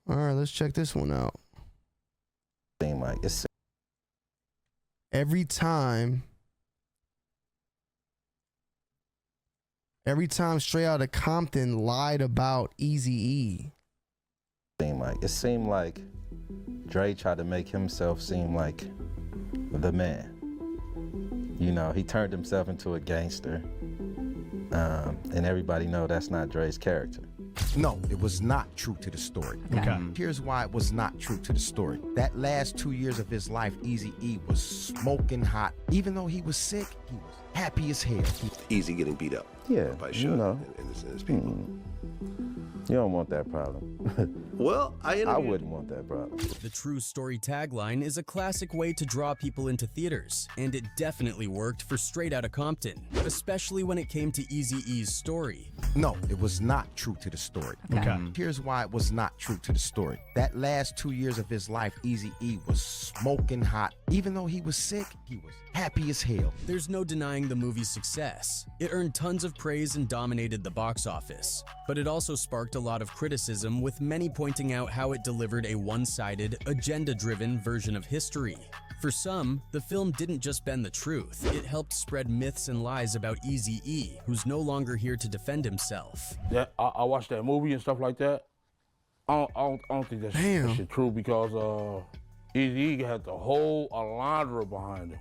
All right, let's check this one out. Seem like it's Every time Straight Outta Compton lied about Eazy-E. it seemed like Dre tried to make himself seem like the man. You know, he turned himself into a gangster, and everybody know that's not Dre's character. No, it was not true to the story. Okay. Here's why it was not true to the story. That last 2 years of his life, Eazy-E was smoking hot. Even though he was sick, he was happy as hell. Easy getting beat up. Yeah, by you Suge know. and his people. You don't want that problem. Well, I wouldn't want that problem. The true story tagline is a classic way to draw people into theaters, and it definitely worked for Straight Outta Compton, especially when it came to Eazy-E's story. No, it was not true to the story. Okay. Here's why it was not true to the story. That last 2 years of his life, Eazy-E was smoking hot. Even though he was sick, he was happy as hell. There's no denying the movie's success. It earned tons of praise and dominated the box office, but it also sparked a lot of criticism, with many pointing out how it delivered a one-sided, agenda-driven version of history. For some, the film didn't just bend the truth, it helped spread myths and lies about Eazy-E, who's no longer here to defend himself. That I watched that movie and stuff like that. I don't think that shit true, because Eazy-E had the whole Alondra behind him.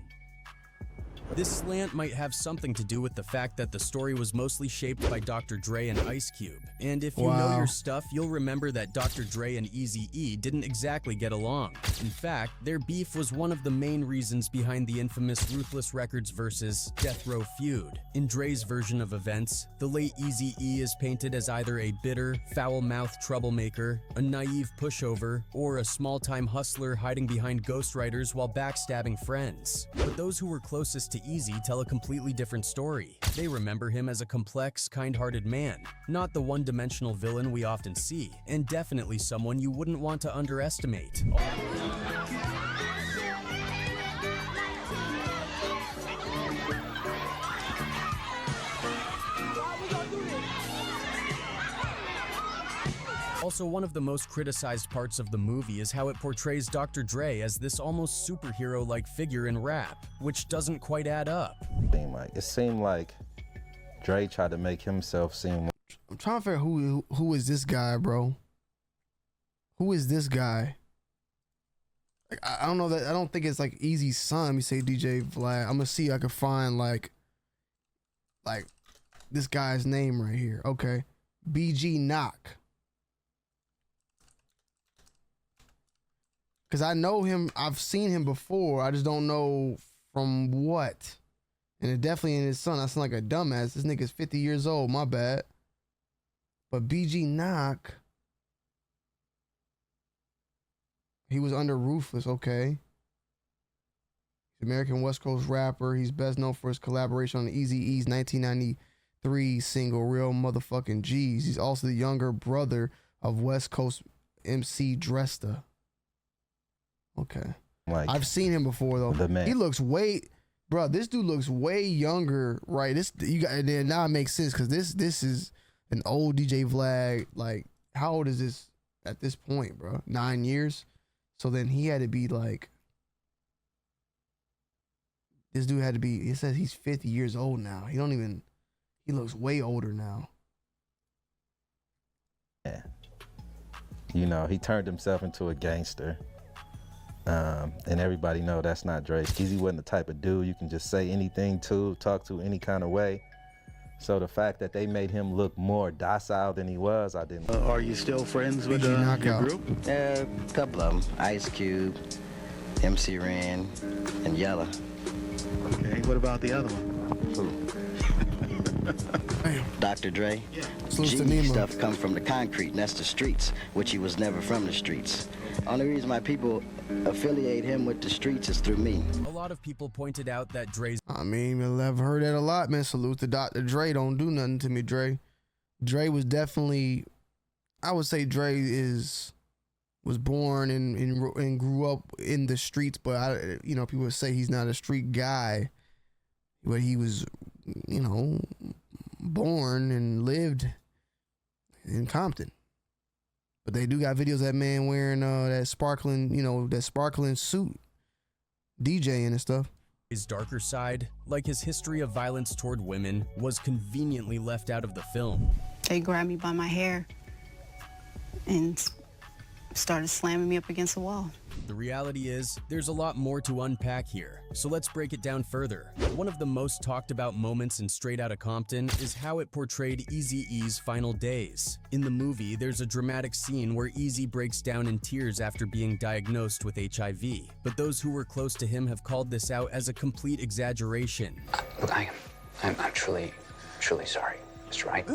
This slant might have something to do with the fact that the story was mostly shaped by Dr. Dre and Ice Cube. And if you know your stuff, you'll remember that Dr. Dre and Eazy-E didn't exactly get along. In fact, their beef was one of the main reasons behind the infamous Ruthless Records versus Death Row feud. In Dre's version of events, the late Eazy-E is painted as either a bitter, foul-mouthed troublemaker, a naive pushover, or a small-time hustler hiding behind ghostwriters while backstabbing friends. But those who were closest to Eazy tell a completely different story. They remember him as a complex, kind-hearted man, not the one-dimensional villain we often see, and definitely someone you wouldn't want to underestimate. Also, one of the most criticized parts of the movie is how it portrays Dr. Dre as this almost superhero-like figure in rap, which doesn't quite add up. It seemed like Dre tried to make himself seem. I'm trying to figure out who is this guy, bro? Who is this guy? Like, I don't know that. I don't think it's like Eazy's son. Let me say DJ Vlad. I'm gonna see if I can find like this guy's name right here. Okay, BG Knock. Cause I know him, I've seen him before. I just don't know from what. And it definitely ain't his son. I sound like a dumbass. This nigga's 50 years old. My bad. But BG Knock, he was under Ruthless. Okay. American West Coast rapper. He's best known for his collaboration on Eazy-E's 1993 single Real Motherfucking G's. He's also the younger brother of West Coast MC Dresta. Okay. Like, I've seen him before though. The man. He looks way, bro. This dude looks way younger, right? This you got, and then now it makes sense because this is an old DJ Vlad. Like, how old is this at this point, bro? 9 years. So then he had to be like, this dude had to be. It says he's 50 years old now. He looks way older now. Yeah. You know, he turned himself into a gangster. And everybody know that's not Dre. Eazy wasn't the type of dude you can just say anything to, talk to any kind of way. So the fact that they made him look more docile than he was, I didn't. Are you still friends with your group? A couple of them. Ice Cube, MC Ren, and Yella. Okay, what about the other one? Dr. Dre. Salute to G Nemo. stuff come from the concrete, and that's the streets, which he was never from the streets. Only reason my people affiliate him with the streets is through me. A lot of people pointed out that Dre's I mean, I've heard that a lot, man. Salute to Dr. Dre. Don't do nothing to me, Dre. Dre was definitely, I would say Dre was born and grew up in the streets, but people would say he's not a street guy, but he was, born and lived in Compton. But they do got videos of that man wearing that sparkling, that sparkling suit, DJing and stuff. His darker side, like his history of violence toward women, was conveniently left out of the film. They grabbed me by my hair and started slamming me up against the wall. The reality is, there's a lot more to unpack here, so let's break it down further. One of the most talked about moments in Straight Outta Compton is how it portrayed Eazy-E's final days. In the movie, there's a dramatic scene where Eazy breaks down in tears after being diagnosed with HIV, but those who were close to him have called this out as a complete exaggeration. Look, I'm truly sorry. Mr. Wright.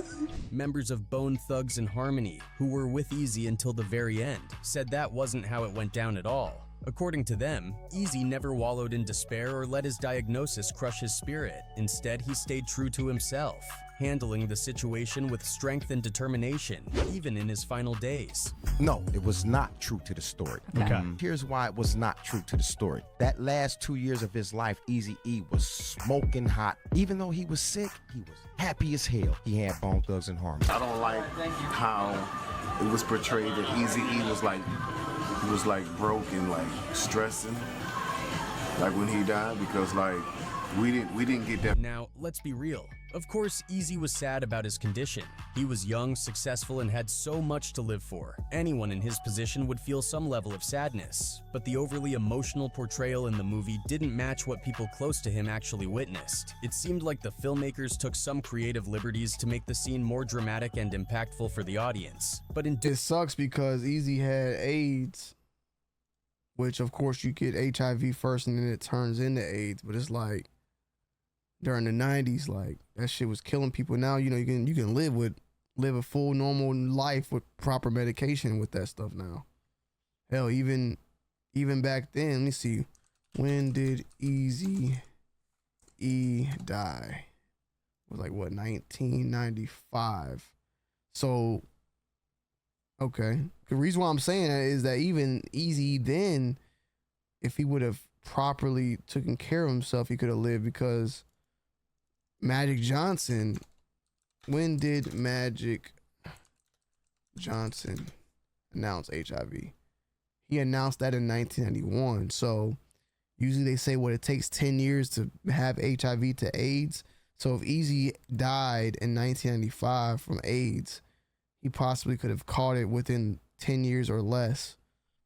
Members of Bone Thugs and Harmony, who were with Eazy until the very end, said that wasn't how it went down at all. According to them, Eazy never wallowed in despair or let his diagnosis crush his spirit. Instead, he stayed true to himself, handling the situation with strength and determination, even in his final days. No, it was not true to the story. Okay. Here's why it was not true to the story. That last 2 years of his life, Eazy-E was smoking hot. Even though he was sick, he was happy as hell. He had Bone Thugs and Harmony. I don't like how it was portrayed that Eazy-E was like broke and like stressing, like when he died, because like we didn't get that. Now, let's be real. Of course, Eazy was sad about his condition. He was young, successful, and had so much to live for. Anyone in his position would feel some level of sadness. But the overly emotional portrayal in the movie didn't match what people close to him actually witnessed. It seemed like the filmmakers took some creative liberties to make the scene more dramatic and impactful for the audience. But it sucks because Eazy had AIDS, which of course you get HIV first and then it turns into AIDS. But it's like, during the 90s, like that shit was killing people. Now you can live a full normal life with proper medication with that stuff now. Hell, even back then, let me see, when did Eazy-E die? It was like what, 1995. So okay, the reason why I'm saying that is that even Eazy then, if he would have properly taken care of himself, he could have lived, because Magic Johnson, when did Magic Johnson announce HIV? He announced that in 1991. So usually they say what it takes 10 years to have HIV to AIDS. So if Eazy died in 1995 from AIDS, he possibly could have caught it within 10 years or less.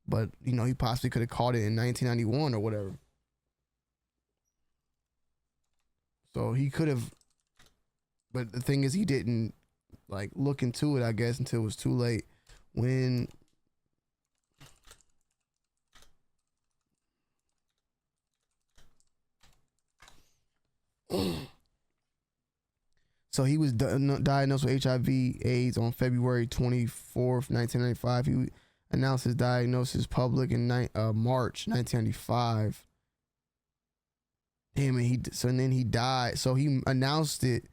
But, he possibly could have caught it in 1991 or whatever. So he could have, but the thing is, he didn't like look into it, I guess, until it was too late. When so he was diagnosed with HIV/AIDS on February 24th, 1995. He announced his diagnosis public in March 1995. Damn it, and then he died. So he announced it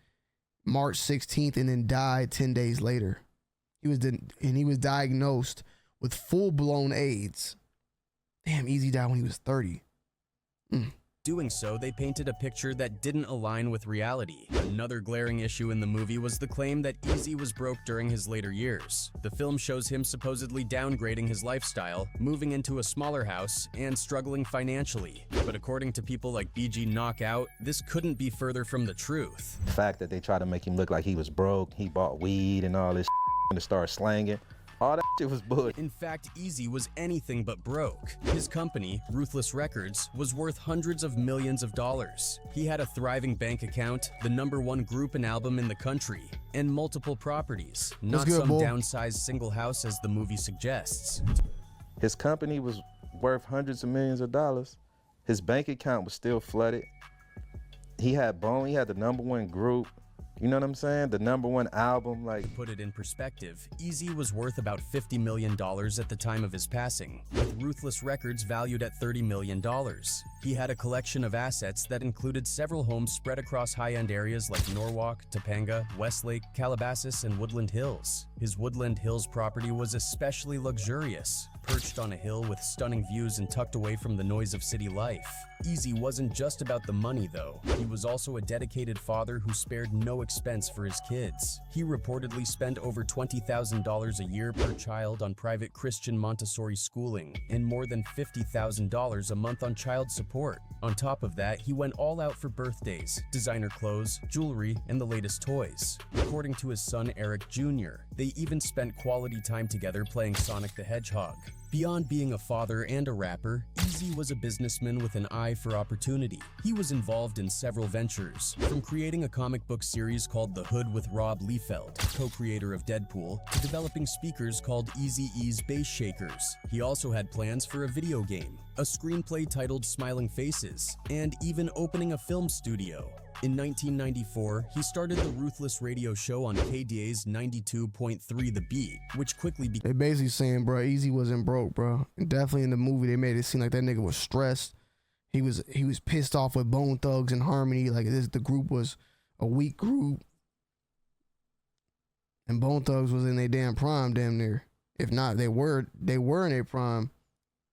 March 16th and then died 10 days later. He was diagnosed with full-blown AIDS. Damn, Eazy died when he was 30. Doing so, they painted a picture that didn't align with reality. Another glaring issue in the movie was the claim that Eazy was broke during his later years. The film shows him supposedly downgrading his lifestyle, moving into a smaller house, and struggling financially. But according to people like BG Knockout, this couldn't be further from the truth. The fact that they tried to make him look like he was broke, he bought weed and all this and to start slanging. All that shit was bullshit. In fact, Eazy was anything but broke. His company, Ruthless Records, was worth hundreds of millions of dollars. He had a thriving bank account, the #1 group and album in the country, and multiple properties, not some downsized single house as the movie suggests. His company was worth hundreds of millions of dollars. His bank account was still flooded. He had Bone, he had the #1 group. You know what I'm saying? The #1 album, like. To put it in perspective, Eazy was worth about $50 million at the time of his passing, with Ruthless Records valued at $30 million. He had a collection of assets that included several homes spread across high-end areas like Norwalk, Topanga, Westlake, Calabasas, and Woodland Hills. His Woodland Hills property was especially luxurious, perched on a hill with stunning views and tucked away from the noise of city life. Eazy wasn't just about the money, though. He was also a dedicated father who spared no expense for his kids. He reportedly spent over $20,000 a year per child on private Christian Montessori schooling and more than $50,000 a month on child support. On top of that, he went all out for birthdays, designer clothes, jewelry, and the latest toys. According to his son Eric Jr., they even spent quality time together playing Sonic the Hedgehog. Beyond being a father and a rapper, Eazy was a businessman with an eye for opportunity. He was involved in several ventures, from creating a comic book series called The Hood with Rob Liefeld, co-creator of Deadpool, to developing speakers called Eazy-E's Bass Shakers. He also had plans for a video game, a screenplay titled Smiling Faces, and even opening a film studio. In 1994, he started the Ruthless radio show on KDA's 92.3 The Beat, which quickly became... They basically saying, bro, Eazy wasn't broke, bro. And definitely in the movie, they made it seem like that nigga was stressed. He was pissed off with Bone Thugs and Harmony. Like, the group was a weak group. And Bone Thugs was in their damn prime, damn near. If not, they were in their prime.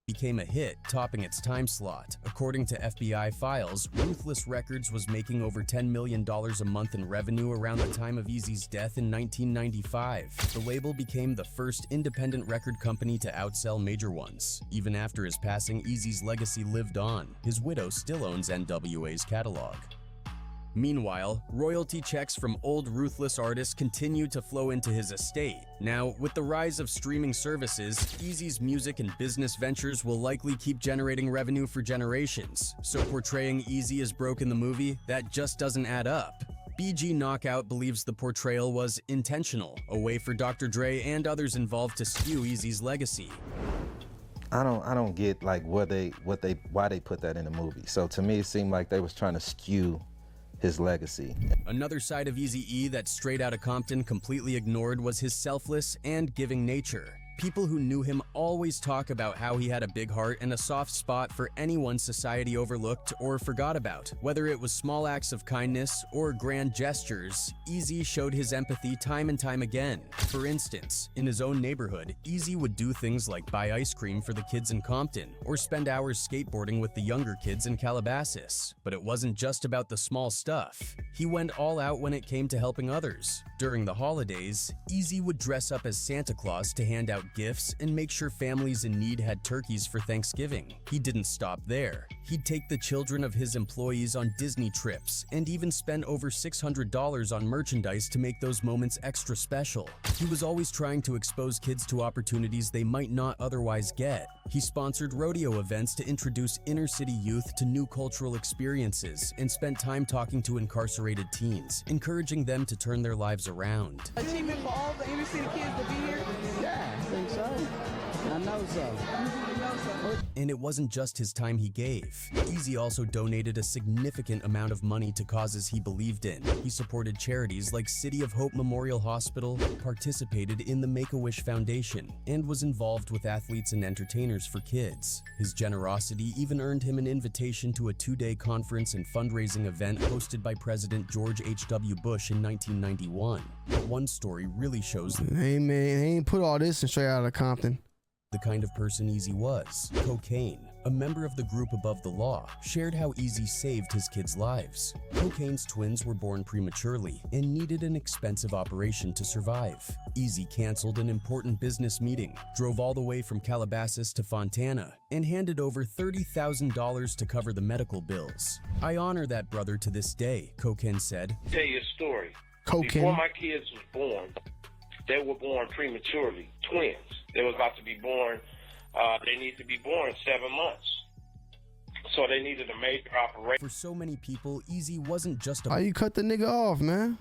Became a hit, topping its time slot. According to FBI files, Ruthless Records was making over $10 million a month in revenue around the time of Eazy's death in 1995. The label became the first independent record company to outsell major ones. Even after his passing, Eazy's legacy lived on. His widow still owns NWA's catalog. Meanwhile, royalty checks from old Ruthless artists continued to flow into his estate. Now, with the rise of streaming services, Eazy's music and business ventures will likely keep generating revenue for generations. So portraying Eazy as broke in the movie, that just doesn't add up. BG Knockout believes the portrayal was intentional, a way for Dr. Dre and others involved to skew Eazy's legacy. I don't get like why they put that in the movie. So to me, it seemed like they was trying to skew his legacy. Another side of Eazy-E that Straight Outta Compton completely ignored was his selfless and giving nature. People who knew him always talk about how he had a big heart and a soft spot for anyone society overlooked or forgot about. Whether it was small acts of kindness or grand gestures, Eazy showed his empathy time and time again. For instance, in his own neighborhood, Eazy would do things like buy ice cream for the kids in Compton or spend hours skateboarding with the younger kids in Calabasas. But it wasn't just about the small stuff. He went all out when it came to helping others. During the holidays, Eazy would dress up as Santa Claus to hand out gifts and make sure families in need had turkeys for Thanksgiving. He didn't stop there. He'd take the children of his employees on Disney trips and even spend over $600 on merchandise to make those moments extra special. He was always trying to expose kids to opportunities they might not otherwise get. He sponsored rodeo events to introduce inner-city youth to new cultural experiences and spent time talking to incarcerated teens, encouraging them to turn their lives around. Achievement for all the inner-city kids to be here? Yeah, I think so. I know so. And it wasn't just his time he gave. Eazy also donated a significant amount of money to causes he believed in. He supported charities like City of Hope Memorial Hospital, participated in the Make-A-Wish Foundation, and was involved with athletes and entertainers for kids. His generosity even earned him an invitation to a 2-day conference and fundraising event hosted by President George H.W. Bush in 1991. But one story really shows hey man, he ain't put all this in Straight Outta Compton. The kind of person Eazy was. Cocaine, a member of the group Above the Law, shared how Eazy saved his kids' lives. Cocaine's twins were born prematurely and needed an expensive operation to survive. Eazy canceled an important business meeting, drove all the way from Calabasas to Fontana, and handed over $30,000 to cover the medical bills. "I honor that brother to this day," Cocaine said. Tell you a story. Cocaine. Before my kids was born, they were born prematurely, twins. They were about to be born, they need to be born 7 months. So they needed a major operation. For so many people, Eazy wasn't just a Why you cut the nigga off, man?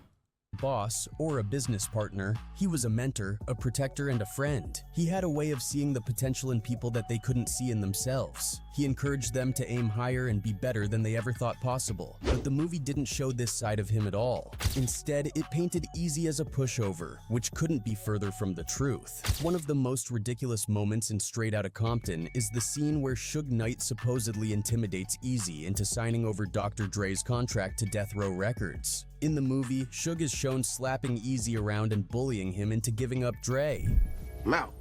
boss or a business partner. He was a mentor, a protector, and a friend. He had a way of seeing the potential in people that they couldn't see in themselves. He encouraged them to aim higher and be better than they ever thought possible. But the movie didn't show this side of him at all. Instead, it painted Eazy as a pushover, which couldn't be further from the truth. One of the most ridiculous moments in Straight Outta Compton is the scene where Suge Knight supposedly intimidates Eazy into signing over Dr. Dre's contract to Death Row Records. In the movie, Suge is shown slapping Eazy around and bullying him into giving up Dre. I'm out.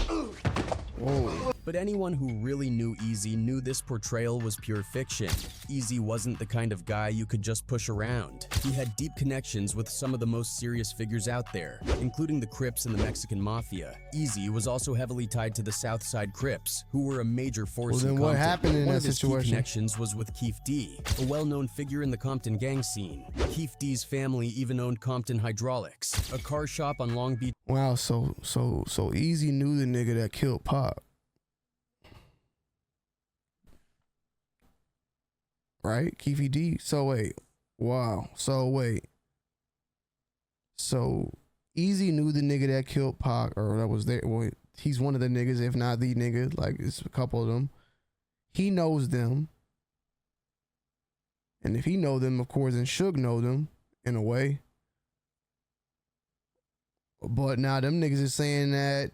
Whoa. But anyone who really knew Eazy knew this portrayal was pure fiction. Eazy wasn't the kind of guy you could just push around. He had deep connections with some of the most serious figures out there, including the Crips and the Mexican Mafia. Eazy was also heavily tied to the Southside Crips, who were a major force in Compton. What happened in One that of his situation? key connections was with Keef D, a well-known figure in the Compton gang scene. Keef D's family even owned Compton Hydraulics, a car shop on Long Beach. Wow, so Eazy knew the nigga that killed Pop. Right? Keefy D. So wait. Wow. So Eazy knew the nigga that killed Pac, or that was there. Well, he's one of the niggas, if not the nigga. Like, it's a couple of them. He knows them. And if he know them, of course, then Suge know them in a way. But now them niggas is saying that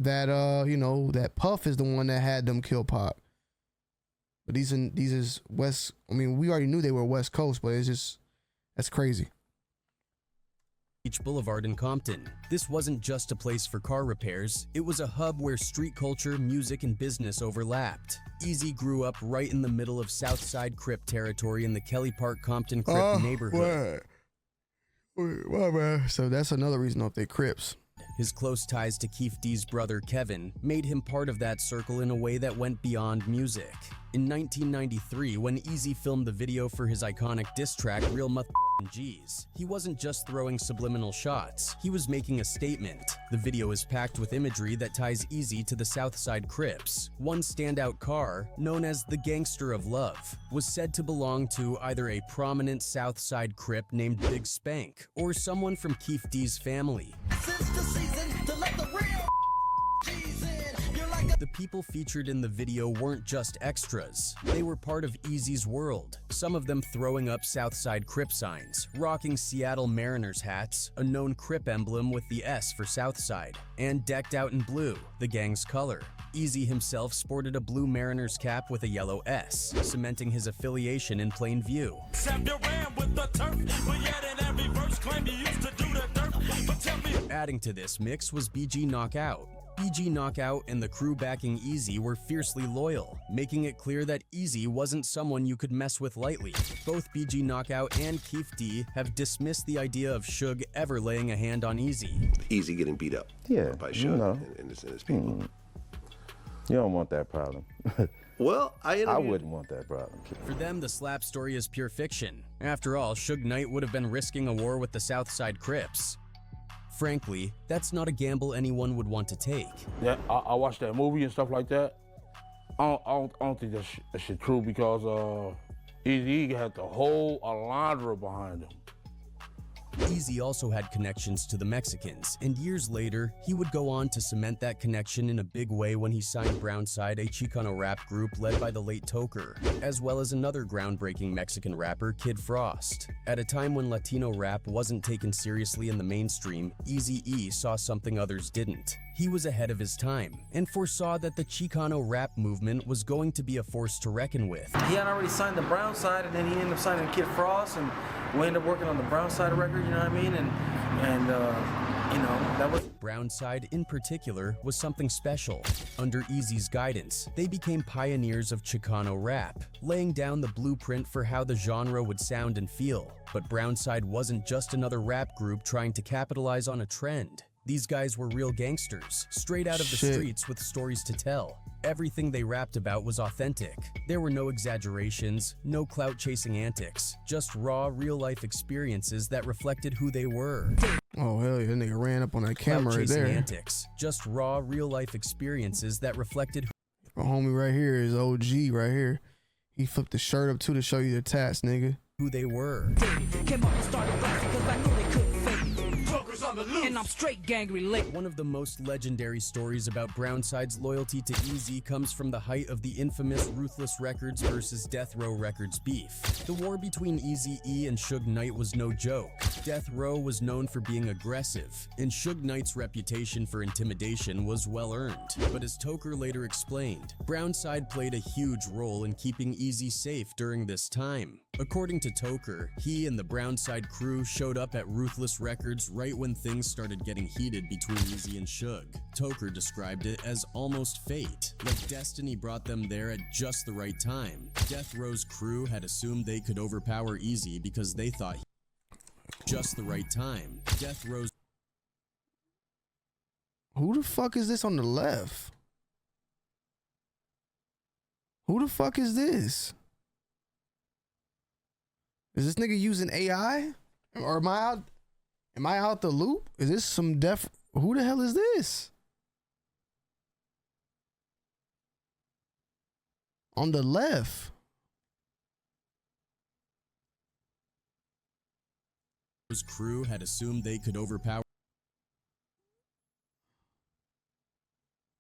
that Puff is the one that had them kill Pac. But these is West. I mean, we already knew they were West Coast, but that's crazy. Beach Boulevard in Compton. This wasn't just a place for car repairs. It was a hub where street culture, music, and business overlapped. Eazy grew up right in the middle of Southside Crip territory in the Kelly Park Compton Crip neighborhood. Well, man. So that's another reason if they Crips. His close ties to Keef D's brother Kevin made him part of that circle in a way that went beyond music. In 1993, when Eazy filmed the video for his iconic diss track Real G's, he wasn't just throwing subliminal shots, he was making a statement. The video is packed with imagery that ties Eazy to the Southside Crips. One standout car, known as the Gangster of Love, was said to belong to either a prominent Southside Crip named Big Spank, or someone from Keef D's family. The people featured in the video weren't just extras. They were part of Eazy's world, some of them throwing up Southside Crip signs, rocking Seattle Mariners hats, a known Crip emblem with the S for Southside, and decked out in blue, the gang's color. Eazy himself sported a blue Mariners cap with a yellow S, cementing his affiliation in plain view. Adding to this mix was BG Knockout. BG Knockout and the crew backing Eazy were fiercely loyal, making it clear that Eazy wasn't someone you could mess with lightly. Both BG Knockout and Keef D have dismissed the idea of Suge ever laying a hand on Eazy. Eazy getting beat up by Suge and his people. You don't want that problem. Well, I wouldn't want that problem. For them, the slap story is pure fiction. After all, Suge Knight would have been risking a war with the Southside Crips. Frankly, that's not a gamble anyone would want to take. Yeah, I watched that movie and stuff like that. I don't think that shit true because Eazy-E had the whole Alondra behind him. Eazy also had connections to the Mexicans, and years later, he would go on to cement that connection in a big way when he signed Brownside, a Chicano rap group led by the late Toker, as well as another groundbreaking Mexican rapper, Kid Frost. At a time when Latino rap wasn't taken seriously in the mainstream, Eazy-E saw something others didn't. He was ahead of his time, and foresaw that the Chicano rap movement was going to be a force to reckon with. He had already signed the Brownside, and then he ended up signing Kid Frost, and we ended up working on the Brownside record, you know what I mean? And you know, that was... Brownside, in particular, was something special. Under Eazy's guidance, they became pioneers of Chicano rap, laying down the blueprint for how the genre would sound and feel. But Brownside wasn't just another rap group trying to capitalize on a trend. These guys were real gangsters, straight out of the streets with stories to tell. Everything they rapped about was authentic. There were no exaggerations, no clout-chasing antics, just raw, real-life experiences that reflected who they were. Oh, hell yeah, that nigga ran up on that camera right there. Antics, just raw, real-life experiences that reflected who... My homie right here is OG right here. He flipped the shirt up too to show you the tats, nigga. Who they were. Came up and started blasting 'cause I knew they couldn't fake me. And I'm straight gang related. One of the most legendary stories about Brownside's loyalty to Eazy comes from the height of the infamous Ruthless Records versus Death Row Records beef. The war between Eazy-E and Suge Knight was no joke. Death Row was known for being aggressive, and Suge Knight's reputation for intimidation was well earned. But as Toker later explained, Brownside played a huge role in keeping Eazy safe during this time. According to Toker, he and the Brownside crew showed up at Ruthless Records right when things things started getting heated between Eazy and Suge. Toker described it as almost fate, like destiny brought them there at just the right time. Death Row's crew had assumed they could overpower Eazy because they thought just the right time. Death Row's... Who the fuck is this on the left? Who the fuck is this? Is this nigga using AI? Or am I out the loop? Is this some deaf? Who the hell is this? On the left. His crew had assumed they could overpower.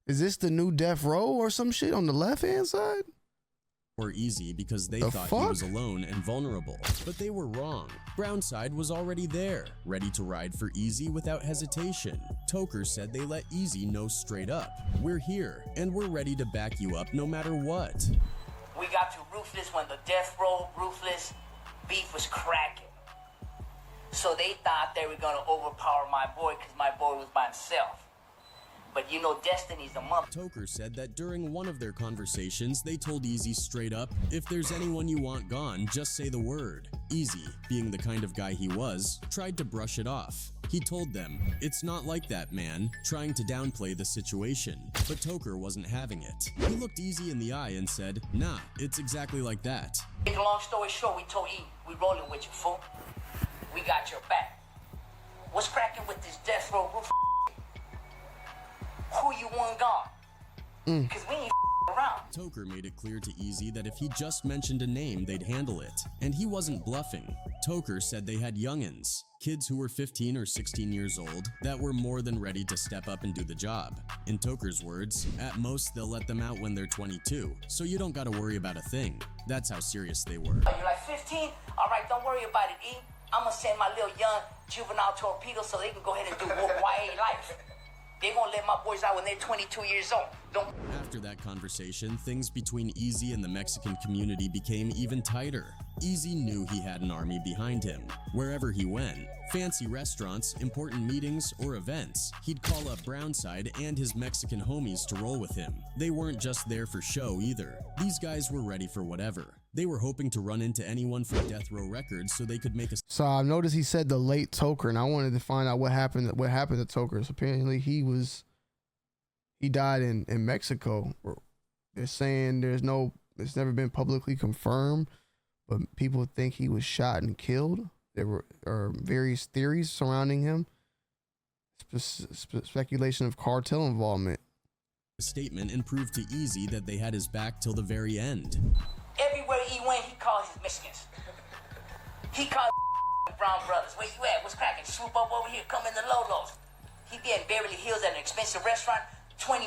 Is this the new Death Row or some shit on the left hand side? Or Eazy because they thought he was alone and vulnerable. But they were wrong. Brownside was already there, ready to ride for Eazy without hesitation. Toker said they let Eazy know straight up, "We're here, and we're ready to back you up no matter what." We got to Ruthless when the Death Row Ruthless beef was cracking. So they thought they were gonna overpower my boy because my boy was by himself. But you know, destiny's a mother. Toker said that during one of their conversations, they told Eazy straight up, "If there's anyone you want gone, just say the word." Eazy, being the kind of guy he was, tried to brush it off. He told them, "It's not like that, man," trying to downplay the situation. But Toker wasn't having it. He looked Eazy in the eye and said, "Nah, it's exactly like that." Make a long story short, we told E, we rolling with you, fool. We got your back. What's cracking with this Death Row roof? Who you want gone? Because we ain't around. Toker made it clear to Eazy that if he just mentioned a name, they'd handle it. And he wasn't bluffing. Toker said they had youngins, kids who were 15 or 16 years old, that were more than ready to step up and do the job. In Toker's words, at most they'll let them out when they're 22, so you don't gotta worry about a thing. That's how serious they were. You're like 15? Alright, don't worry about it, E. I'm gonna send my little young juvenile torpedo so they can go ahead and do YA life. They won't let my boys out when they're 22 years old. After that conversation, things between Eazy and the Mexican community became even tighter. Eazy knew he had an army behind him. Wherever he went, fancy restaurants, important meetings, or events, he'd call up Brownside and his Mexican homies to roll with him. They weren't just there for show either. These guys were ready for whatever. They were hoping to run into anyone from Death Row Records so they could make a... So I noticed he said the late Toker, and I wanted to find out what happened to Toker. So apparently he died in Mexico. They're saying it's never been publicly confirmed, but people think he was shot and killed. There are various theories surrounding him. Speculation of cartel involvement. Statement and proved to Eazy that they had his back till the very end. Everywhere he went, he called his Mexicans. He called Brown Brothers. Where you at? What's cracking? Swoop up over here, come in the Lolos. He be in Beverly Hills at an expensive restaurant, 20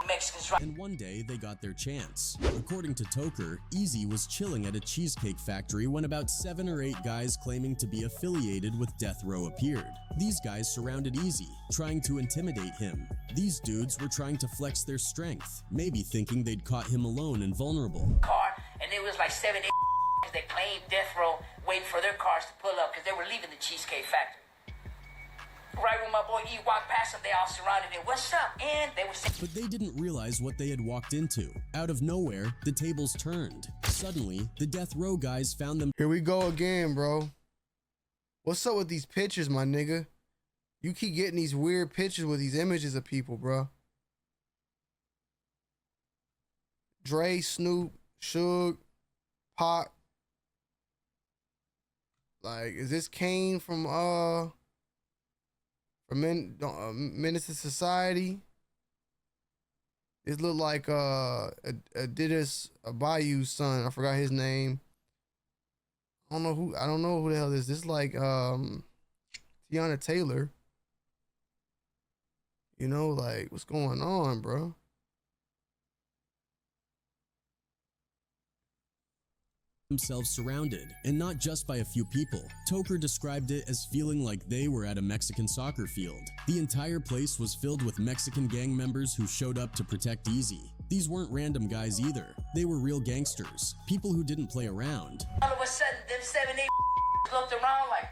Mexicans. And one day, they got their chance. According to Toker, Eazy was chilling at a cheesecake factory when about 7 or 8 guys claiming to be affiliated with Death Row appeared. These guys surrounded Eazy, trying to intimidate him. These dudes were trying to flex their strength, maybe thinking they'd caught him alone and vulnerable. Car, and there was like 7, 8 that claimed Death Row waiting for their cars to pull up because they were leaving the cheesecake factory. Right when my boy E walked past them, they all surrounded him. "What's up?" And they were saying... But they didn't realize what they had walked into. Out of nowhere, the tables turned. Suddenly, the Death Row guys found them... Here we go again, bro. What's up with these pictures, my nigga? You keep getting these weird pictures with these images of people, bro. Dre, Snoop, Suge, Pac. Like, is this Kane from Menace to Society? This look like Adidas Bayou's son. I forgot his name. I don't know who the hell this. This is like Tiana Taylor. You know, like, what's going on, bro? Themselves surrounded, and not just by a few people. Toker described it as feeling like they were at a Mexican soccer field. The entire place was filled with Mexican gang members who showed up to protect Eazy. These weren't random guys either. They were real gangsters, people who didn't play around. All of a sudden, them 7, 8 looked around like,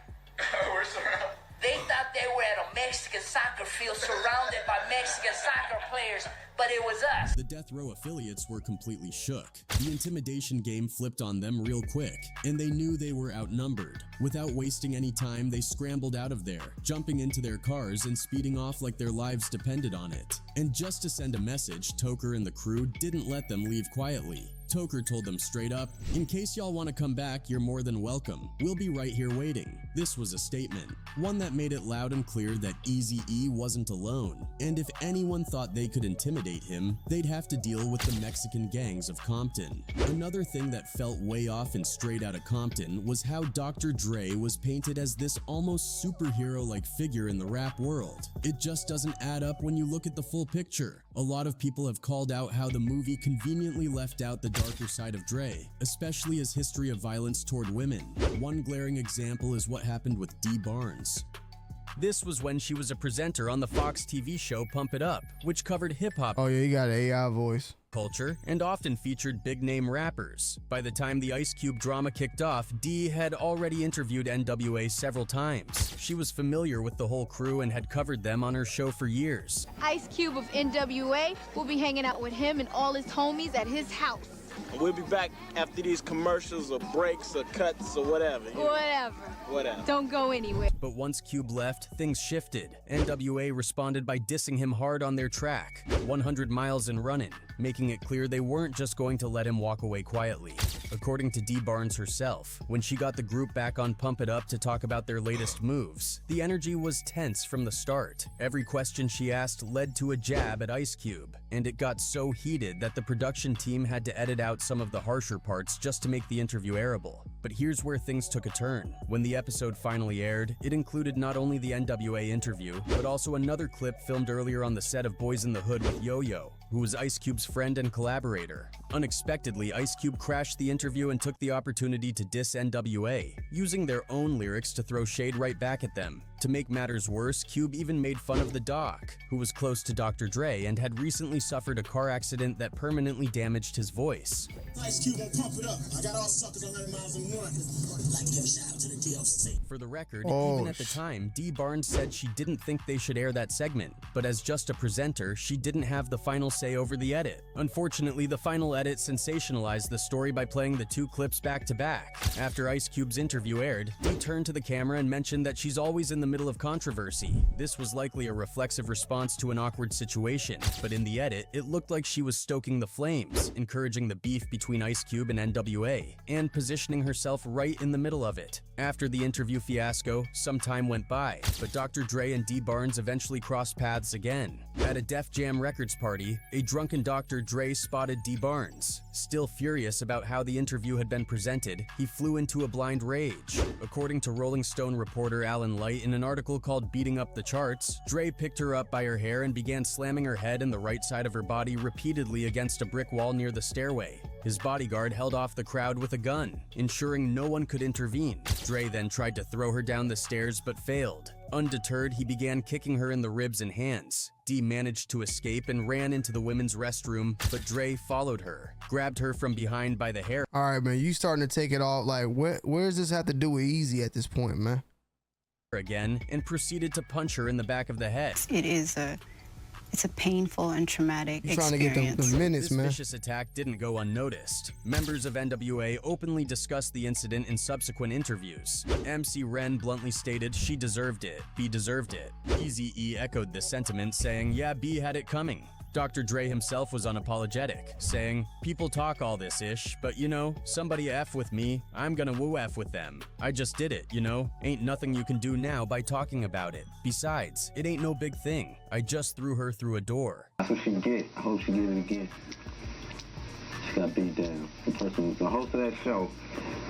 we're surrounded. They thought they were at a Mexican soccer field surrounded by Mexican soccer players, but it was us. The Death Row affiliates were completely shook. The intimidation game flipped on them real quick, and they knew they were outnumbered. Without wasting any time, they scrambled out of there, jumping into their cars and speeding off like their lives depended on it. And just to send a message, Toker and the crew didn't let them leave quietly. Toker told them straight up, "In case y'all want to come back, you're more than welcome. We'll be right here waiting." This was a statement, one that made it loud and clear that Eazy-E wasn't alone, and if anyone thought they could intimidate him, they'd have to deal with the Mexican gangs of Compton. Another thing that felt way off and straight out of Compton was how Dr. Dre was painted as this almost superhero-like figure in the rap world. It just doesn't add up when you look at the full picture. A lot of people have called out how the movie conveniently left out the darker side of Dre, especially his history of violence toward women. One glaring example is what happened with Dee Barnes. This was when she was a presenter on the Fox TV show Pump It Up, which covered hip-hop. Oh yeah, you got an AI voice. Culture, and often featured big-name rappers. By the time the Ice Cube drama kicked off, Dee had already interviewed NWA several times. She was familiar with the whole crew and had covered them on her show for years. Ice Cube of NWA will be hanging out with him and all his homies at his house. We'll be back after these commercials or breaks or cuts or whatever. Whatever. Don't go anywhere. But once Cube left, things shifted. NWA responded by dissing him hard on their track, 100 Miles and Runnin', making it clear they weren't just going to let him walk away quietly. According to Dee Barnes herself, when she got the group back on Pump It Up to talk about their latest moves, the energy was tense from the start. Every question she asked led to a jab at Ice Cube, and it got so heated that the production team had to edit out some of the harsher parts just to make the interview airable. But here's where things took a turn. When the episode finally aired, it included not only the NWA interview, but also another clip filmed earlier on the set of Boys in the Hood with Yo-Yo, who was Ice Cube's friend and collaborator. Unexpectedly, Ice Cube crashed the interview and took the opportunity to diss NWA, using their own lyrics to throw shade right back at them. To make matters worse, Cube even made fun of the Doc, who was close to Dr. Dre and had recently suffered a car accident that permanently damaged his voice. Ice Cube gon' pump it up. I got all suckers 100 miles and run. Like to give a shout out to the DLC. For the record, even at the time, Dee Barnes said she didn't think they should air that segment, but as just a presenter, she didn't have the final say over the edit. Unfortunately, the final edit sensationalized the story by playing the two clips back to back. After Ice Cube's interview aired, Dee turned to the camera and mentioned that she's always in the middle of controversy. This was likely a reflexive response to an awkward situation, but in the edit, it looked like she was stoking the flames, encouraging the beef between Ice Cube and NWA, and positioning herself right in the middle of it. After the interview fiasco, some time went by, but Dr. Dre and Dee Barnes eventually crossed paths again. At a Def Jam Records party, a drunken Dr. Dre spotted Dee Barnes. Still furious about how the interview had been presented, he flew into a blind rage. According to Rolling Stone reporter Alan Light in an article called Beating Up the Charts, Dre picked her up by her hair and began slamming her head and the right side of her body repeatedly against a brick wall near the stairway. His bodyguard held off the crowd with a gun, ensuring no one could intervene. Dre then tried to throw her down the stairs but failed. Undeterred, he began kicking her in the ribs and hands. Dee managed to escape and ran into the women's restroom, but Dre followed her, grabbed her from behind by the hair. All right, man, you starting to take it all. Like, where does this have to do with Eazy at this point, man? Again, and proceeded to punch her in the back of the head. It's a painful and traumatic You're trying experience. to get the minutes, man. This vicious attack didn't go unnoticed. Members of NWA openly discussed the incident in subsequent interviews. MC Ren bluntly stated she deserved it. B deserved it. Eazy-E echoed the sentiment, saying, yeah, B had it coming. Dr. Dre himself was unapologetic, saying, people talk all this ish, but you know, somebody F with me, I'm gonna woo F with them. I just did it, you know? Ain't nothing you can do now by talking about it. Besides, it ain't no big thing. I just threw her through a door. That's what she get. I hope she get it again. She got beat down. The host of that show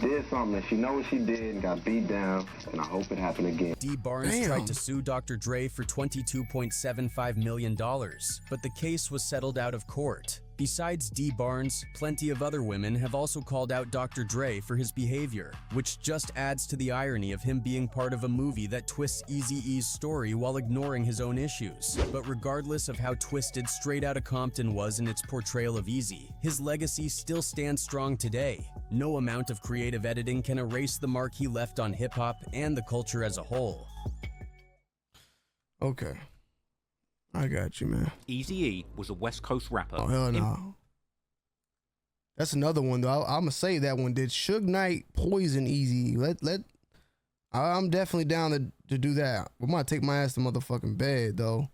did something that she know what she did and got beat down, and I hope it happened again. Dee Barnes tried to sue Dr. Dre for $22.75 million, but the case was settled out of court. Besides Dee Barnes, plenty of other women have also called out Dr. Dre for his behavior, which just adds to the irony of him being part of a movie that twists Eazy-E's story while ignoring his own issues. But regardless of how twisted Straight Outta Compton was in its portrayal of Eazy, his legacy still stands strong today. No amount of creative editing can erase the mark he left on hip-hop and the culture as a whole. Okay. I got you, man. Eazy-E was a West Coast rapper. Oh, hell no. That's another one, though. I'm going to say that one. Did Suge Knight poison Eazy-E? I'm definitely down to do that. I'm going to take my ass to motherfucking bed, though.